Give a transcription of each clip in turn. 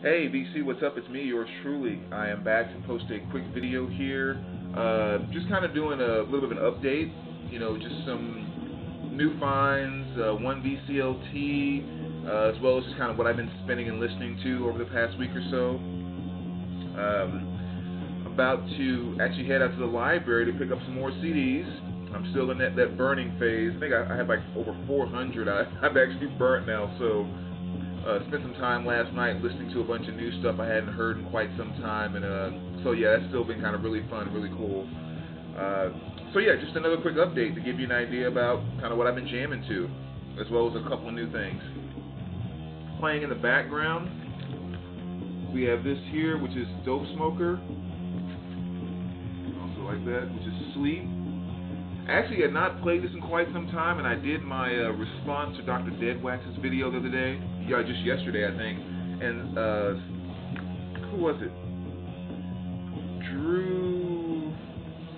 Hey VC, what's up? It's me, yours truly. I am back to post a quick video here. Just kind of doing a little bit of an update. Just some new finds, one VCLT, as well as just kind of what I've been spinning and listening to over the past week or so. About to actually head out to the library to pick up some more CDs. I'm still in that burning phase. I think I have like over 400 I've actually burnt now, so spent some time last night listening to a bunch of new stuff I hadn't heard in quite some time, and so yeah, that's still been kind of really fun, really cool. So yeah, just another quick update to give you an idea about kind of what I've been jamming to, as well as a couple of new things. Playing in the background, we have this here, which is Dope Smoker, also like that, which is Sleep. I actually had not played this in quite some time, and I did my response to Dr. Deadwax's video the other day, just yesterday I think, and who was it? Drew,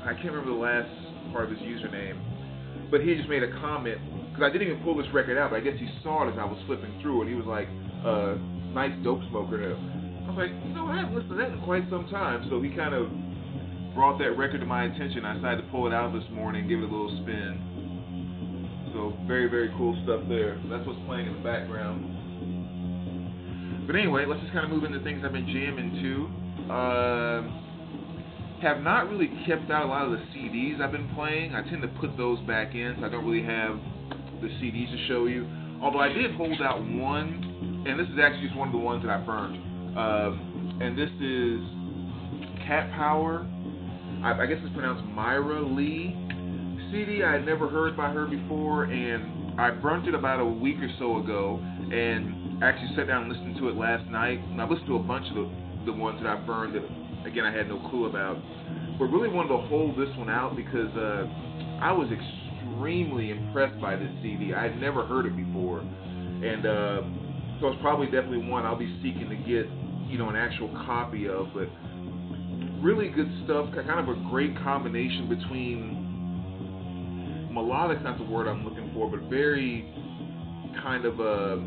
I can't remember the last part of his username, but he just made a comment, because I didn't even pull this record out, but I guess he saw it as I was flipping through it. He was like, nice Dope Smoker. I was like, I haven't listened to that in quite some time, so he kind of brought that record to my attention. I decided to pull it out this morning and give it a little spin. So very, very cool stuff there. That's what's playing in the background. But anyway, let's just kind of move into things I've been jamming to. Have not really kept out a lot of the CDs I've been playing. I tend to put those back in, so I don't really have the CDs to show you. Although I did hold out one, and this is actually just one of the ones that I burned. And this is Cat Power. I guess it's pronounced Myra Lee. CD I had never heard by her before, and I burnt it about a week or so ago, and actually sat down and listened to it last night. And I listened to a bunch of the ones that I burned that, again, I had no clue about. But really wanted to hold this one out because I was extremely impressed by this CD. I had never heard it before, and so it's probably definitely one I'll be seeking to get, an actual copy of. But really good stuff, kind of a great combination between melodic's not the word I'm looking for, but very kind of a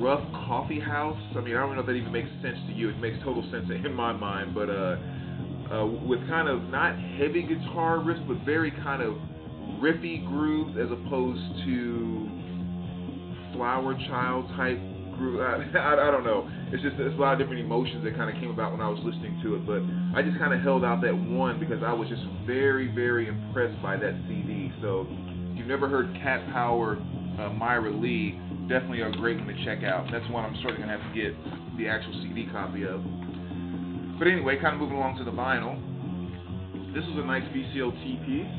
rough coffee house. I mean, I don't know if that even makes sense to you. It makes total sense in my mind, but with kind of not heavy guitar riffs, but very kind of riffy grooves as opposed to Flower Child type groove. I don't know. It's a lot of different emotions that kind of came about when I was listening to it, but I just kind of held out that one because I was just very, very impressed by that CD. So if you've never heard Cat Power, Myra Lee, definitely a great one to check out. That's one I'm sort of going to have to get the actual CD copy of. But anyway, kind of moving along to the vinyl. This was a nice VCLT piece,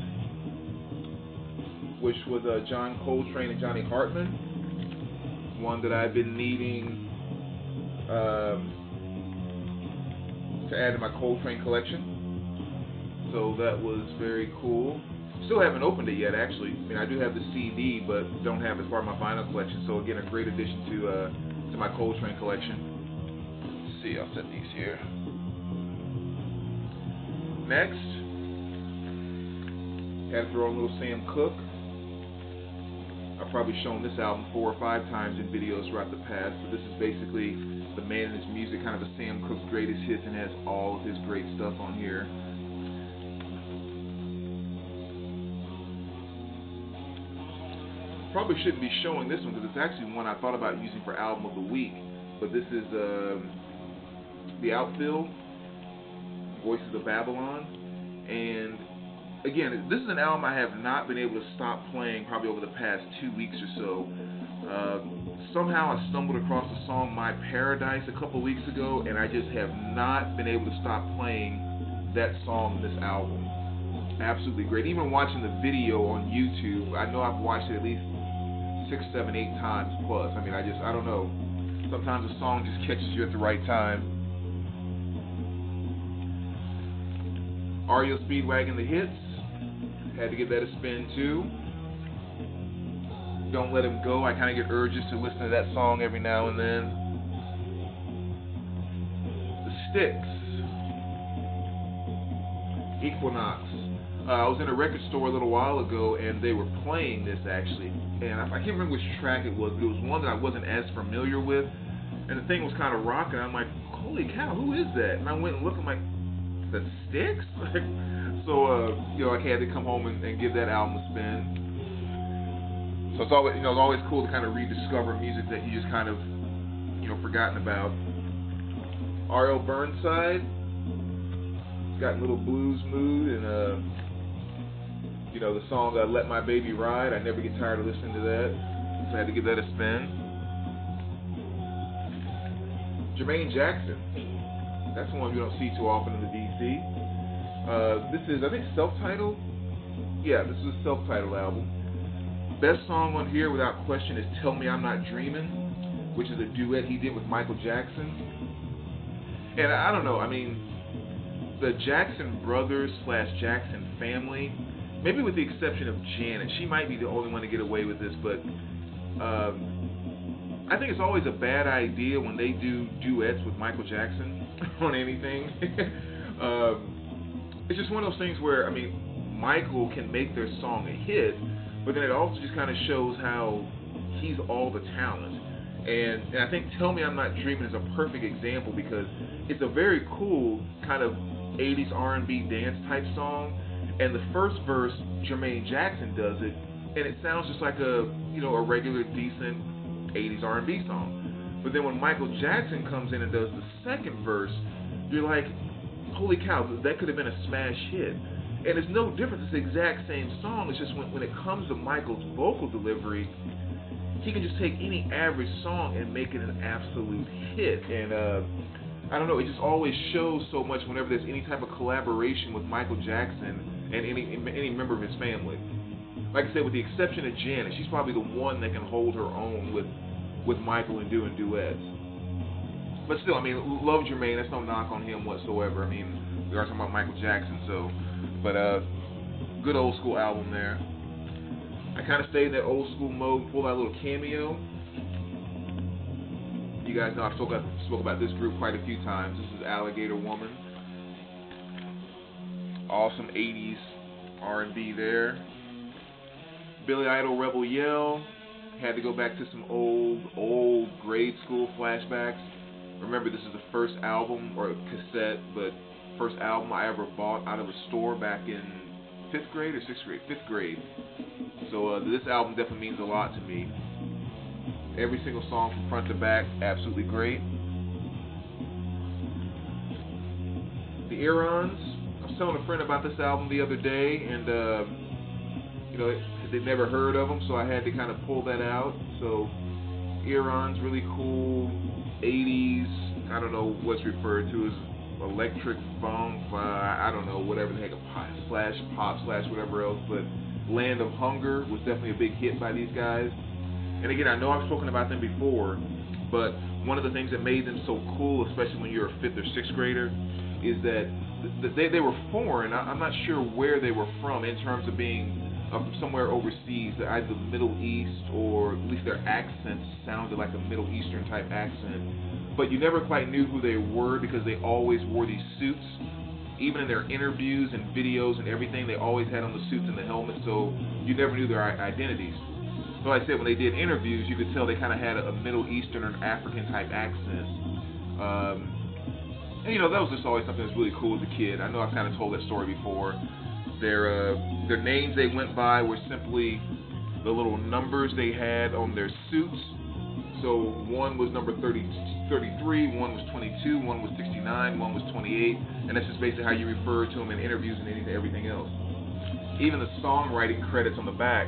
which was John Coltrane and Johnny Hartman. One that I've been needing to add to my Coltrane collection. So that was very cool. Still haven't opened it yet, actually. I mean, I do have the CD, but don't have it as part of my vinyl collection. So again, a great addition to my Coltrane collection. Let's see, I'll set these here. Next, had to throw in a little Sam Cooke. I've probably shown this album 4 or 5 times in videos throughout the past, but this is basically the man and his music, kind of a Sam Cooke's greatest hits, and has all of his great stuff on here. Probably shouldn't be showing this one because it's actually one I thought about using for album of the week, but this is The Outfield, Voices of Babylon, and again, this is an album I have not been able to stop playing probably over the past 2 weeks or so. Somehow I stumbled across the song My Paradise a couple weeks ago, and I just have not been able to stop playing that song in this album. Absolutely great. Even watching the video on YouTube, I know I've watched it at least 6, 7, 8 times plus. I mean, I don't know. Sometimes a song just catches you at the right time. REO Speedwagon, The Hits. Had to give that a spin too. Don't Let Him Go. I kind of get urges to listen to that song every now and then. The Styx. Equinox. I was in a record store a little while ago, and they were playing this actually. And I can't remember which track it was, but it was one that I wasn't as familiar with. and the thing was kind of rocking. I'm like, holy cow, who is that? And I went and looked. I'm like, the Styx? So you know, I had to come home and give that album a spin. So it's always, you know, it's always cool to kind of rediscover music that you just kind of, you know, forgotten about. R.L. Burnside, got a little blues mood, and you know, the song "Let My Baby Ride." I never get tired of listening to that, so I had to give that a spin. Jermaine Jackson, that's one you don't see too often in the DC. This is, I think, self-titled. Yeah, this is a self-titled album. Best song on here, without question, is "Tell Me I'm Not Dreaming," which is a duet he did with Michael Jackson. And I don't know, I mean, the Jackson brothers / Jackson family, maybe with the exception of Janet, she might be the only one to get away with this, but I think it's always a bad idea when they do duets with Michael Jackson on anything. It's just one of those things where, I mean, Michael can make their song a hit, but then it also just kind of shows how he's all the talent. And I think "Tell Me I'm Not Dreaming" is a perfect example, because it's a very cool kind of 80s R&B dance type song, and the first verse, Jermaine Jackson does it, and it sounds just like a, you know, a regular decent 80s R&B song. But then when Michael Jackson comes in and does the second verse, you're like, holy cow, that could have been a smash hit. And it's no different, it's the exact same song. It's just when it comes to Michael's vocal delivery, he can just take any average song and make it an absolute hit. And I don't know, it just always shows so much whenever there's any type of collaboration with Michael Jackson and any member of his family. Like I said, with the exception of Janet, she's probably the one that can hold her own with Michael and doing duets. But still, I mean, love Jermaine. That's no knock on him whatsoever. I mean, we are talking about Michael Jackson, so. But good old school album there. I kind of stayed in that old school mode, pulled out a little Cameo. You guys know I've spoke about this group quite a few times. This is Alligator Woman. Awesome 80s R&B there. Billy Idol, Rebel Yell. Had to go back to some old grade school flashbacks. Remember, this is the first album, or cassette, but first album I ever bought out of a store back in 5th grade or 6th grade? 5th grade. So this album definitely means a lot to me. Every single song from front to back, absolutely great. The Earons. I was telling a friend about this album the other day, and you know, they'd never heard of them, so I had to kind of pull that out. So Earons, really cool 80s. I don't know what's referred to as electric funk, I don't know, whatever the heck, pop slash whatever else, but Land of Hunger was definitely a big hit by these guys. And again, I know I've spoken about them before, but one of the things that made them so cool, especially when you're a 5th or 6th grader, is that they were foreign. I'm not sure where they were from in terms of being somewhere overseas, either the Middle East, or at least their accents sounded like a Middle Eastern type accent. But you never quite knew who they were because they always wore these suits. Even in their interviews and videos and everything, they always had on the suits and the helmet, so you never knew their identities. So like I said, when they did interviews, you could tell they kind of had a Middle Eastern or African type accent. And you know, that was just always something that's really cool as a kid. I know I've kind of told that story before. Their names they went by were simply the little numbers they had on their suits. So one was number 33, one was 22, one was 69, one was 28, and that's just basically how you refer to them in interviews and everything else. Even the songwriting credits on the back,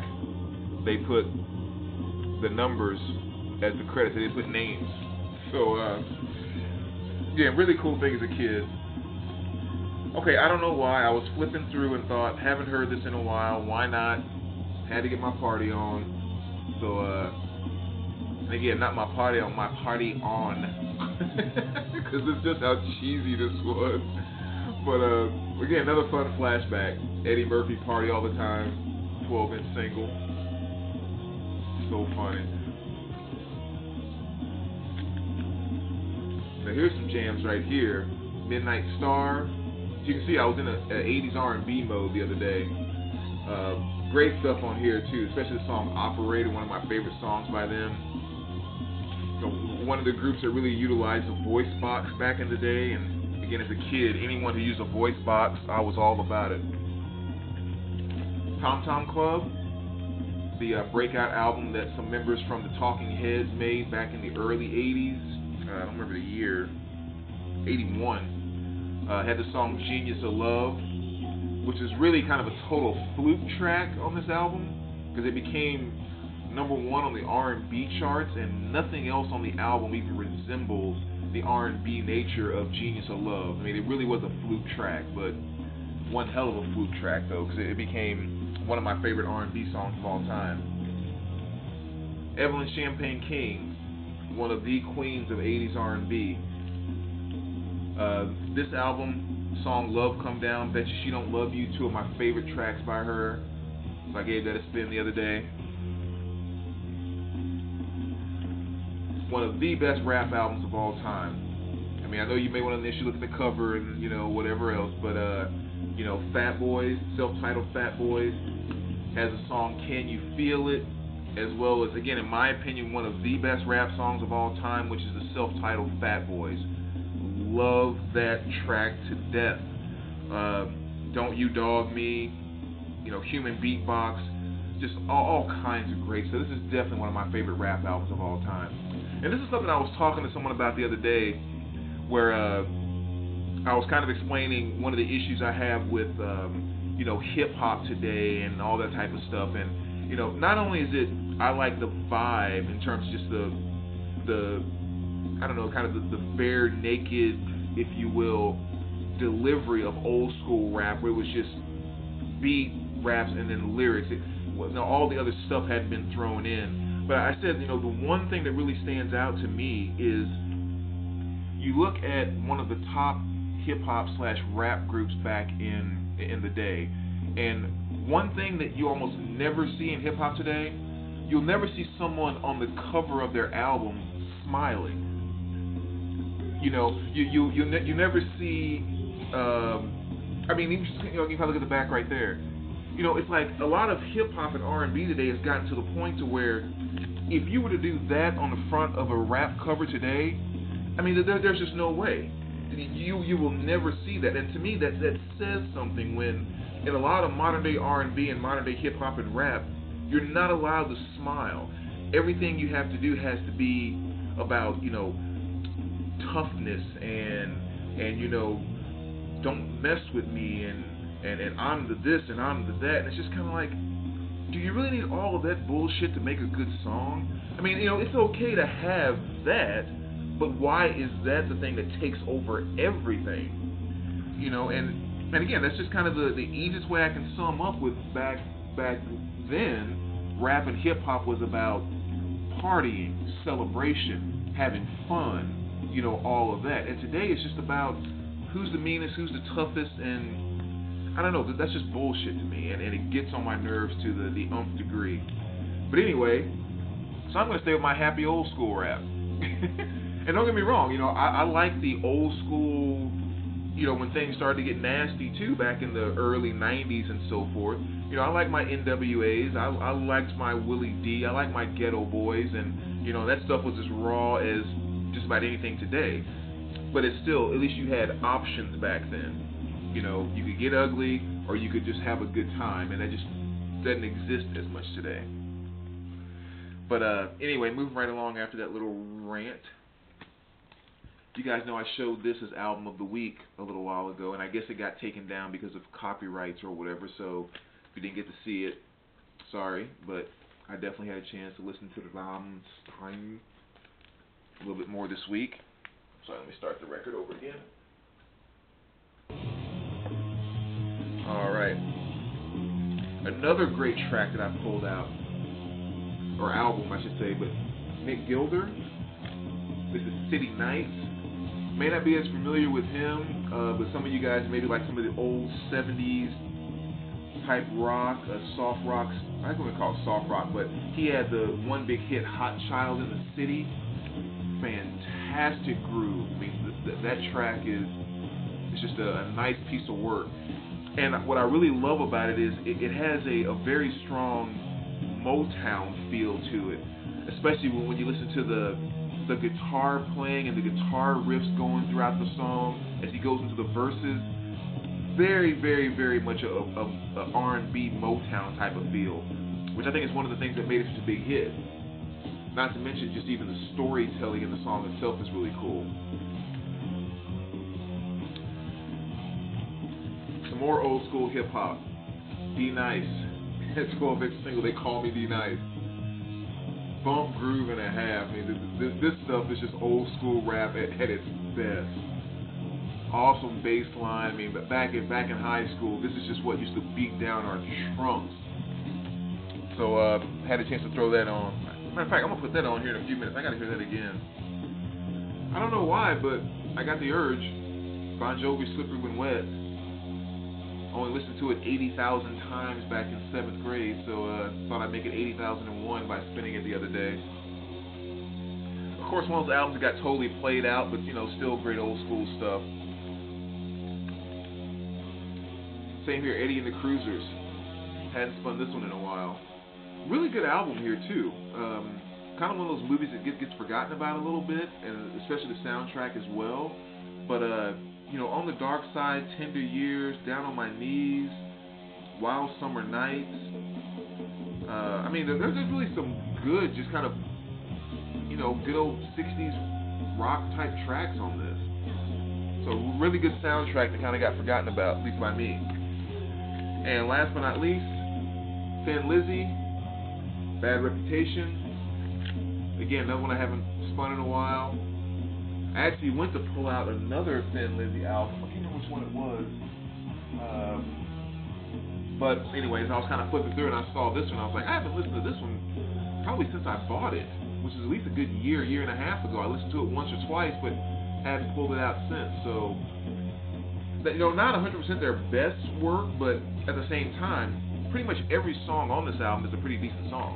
they put the numbers as the credits. They didn't put names. So yeah, really cool thing as a kid. Okay, I don't know why. I was flipping through and thought, haven't heard this in a while. Why not? Had to get my party on. So, and again, not my party on, my party on. Because it's just how cheesy this was. But, again, another fun flashback. Eddie Murphy, Party All the Time, 12-inch single. So funny. Now, here's some jams right here. Midnight Star. As you can see, I was in an 80s R&B mode the other day. Great stuff on here too, especially the song Operator, one of my favorite songs by them. So one of the groups that really utilized the voice box back in the day. And again, as a kid, anyone who used a voice box, I was all about it. Tom Tom Club, the breakout album that some members from the Talking Heads made back in the early 80s. I don't remember the year, 81. Had the song Genius of Love, which is really kind of a total fluke track on this album, because it became #1 on the R&B charts, and nothing else on the album even resembles the R&B nature of Genius of Love. I mean, it really was a fluke track, but one hell of a fluke track, though, because it became one of my favorite R&B songs of all time. Evelyn Champagne King, one of the queens of 80s R&B. This album, song Love Come Down, Bet You She Don't Love You, two of my favorite tracks by her. So I gave that a spin the other day. One of the best rap albums of all time. I mean, I know you may want to initially look at the cover and, you know, whatever else, but, you know, Fat Boys, self-titled Fat Boys, has a song, Can You Feel It, as well as, again, in my opinion, one of the best rap songs of all time, which is the self-titled Fat Boys. Love that track to death. Don't You Dog Me, you know, Human Beatbox, just all kinds of great. So this is definitely one of my favorite rap albums of all time. And this is something I was talking to someone about the other day, where I was kind of explaining one of the issues I have with, you know, hip-hop today and all that type of stuff. And, you know, not only is it, I like the vibe in terms of just the I don't know, kind of the bare naked, if you will, delivery of old school rap, where it was just beat, raps, and then lyrics. All the other stuff hadn't been thrown in. But I said, you know, the one thing that really stands out to me is you look at one of the top hip-hop/rap groups back in the day, and one thing that you almost never see in hip-hop today, you'll never see someone on the cover of their album smiling. You know, you never see. I mean, even just, you know, you can look at the back right there. You know, it's like a lot of hip hop and R&B today has gotten to the point to where if you were to do that on the front of a rap cover today, I mean, there's just no way. You will never see that. And to me, that says something when in a lot of modern day R&B and modern day hip hop and rap, you're not allowed to smile. Everything you have to do has to be about, you know, toughness and you know, don't mess with me and I'm the this and I'm the that. And it's just kind of like, do you really need all of that bullshit to make a good song? I mean, you know, it's okay to have that, but why is that the thing that takes over everything? You know, and again, that's just kind of the easiest way I can sum up with back then, rap and hip hop was about partying, celebration, having fun, you know, all of that. And today it's just about who's the meanest, who's the toughest, and I don't know, that's just bullshit to me, and it gets on my nerves to the umph degree. But anyway, so I'm going to stay with my happy old school rap. And don't get me wrong, you know, I like the old school, you know, when things started to get nasty too, back in the early 90s and so forth. You know, I like my NWAs, I liked my Willie D, I like my Ghetto Boys, and, you know, that stuff was as raw as just about anything today. But it's still, at least you had options back then. You know, you could get ugly or you could just have a good time, and that just doesn't exist as much today. But anyway, moving right along after that little rant. You guys know I showed this as Album of the Week a little while ago, and I guess it got taken down because of copyrights or whatever, so if you didn't get to see it, sorry, but I definitely had a chance to listen to the album a little bit more this week. So let me start the record over again. Alright. Another great track that I pulled out, or album I should say, but Mick Gilder. This is City Nights. May not be as familiar with him, but some of you guys maybe like some of the old 70s type rock, soft rocks. I wouldn't call it soft rock, but he had the one big hit, Hot Child in the City. Fantastic groove. I mean, that track it's just a nice piece of work. And what I really love about it is it has a very strong Motown feel to it, especially when you listen to the guitar playing and the guitar riffs going throughout the song as he goes into the verses. Very, very, very much a R&B Motown type of feel, which I think is one of the things that made it such a big hit. Not to mention just even the storytelling in the song itself is really cool. Some more old school hip hop. D Nice. 12-inch single, They Call Me D Nice. Bump, groove, and a half. I mean, this stuff is just old school rap at its best. Awesome bass line. I mean, but back in high school, this is just what used to beat down our trunks. So had a chance to throw that on. Matter of fact, I'm gonna put that on here in a few minutes. I gotta hear that again. I don't know why, but I got the urge. Bon Jovi, Slippery When Wet. Only listened to it 80,000 times back in 7th grade, so thought I'd make it 80,001 by spinning it the other day. Of course, one of those albums that got totally played out, but you know, still great old school stuff. Same here, Eddie and the Cruisers. Hadn't spun this one in a while. Really good album here too. Kind of one of those movies that gets forgotten about a little bit, and especially the soundtrack as well. But you know, On the Dark Side, Tender Years, Down on My Knees, Wild Summer Nights. I mean, there's just really some good, just kind of, you know, good old 60s rock type tracks on this. So really good soundtrack that kind of got forgotten about, at least by me. And last but not least, Thin Lizzy, Bad Reputation. Again, another one I haven't spun in a while. I actually went to pull out another Thin Lizzy album. I can't remember which one it was. But anyways, I was kind of flipping through and I saw this one. I was like, I haven't listened to this one probably since I bought it, which is at least a good year and a half ago. I listened to it once or twice, but hadn't pulled it out since. So, you know, not 100% their best work, but at the same time, pretty much every song on this album is a pretty decent song.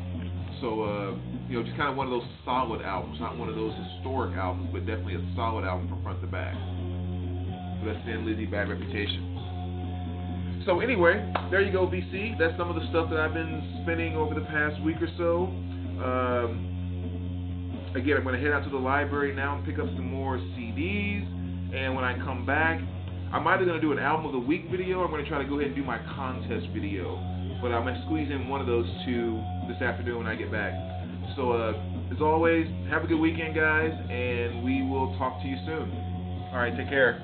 So, you know, just kind of one of those solid albums, not one of those historic albums, but definitely a solid album from front to back. So that's Thin Lizzy, Bad Reputation. So anyway, there you go, VC. That's some of the stuff that I've been spinning over the past week or so. Again, I'm going to head out to the library now and pick up some more CDs. And when I come back, I'm either going to do an Album of the Week video or I'm going to try to go ahead and do my contest video. But I'm going to squeeze in one of those two this afternoon when I get back. So, as always, have a good weekend, guys, and we will talk to you soon. All right, take care.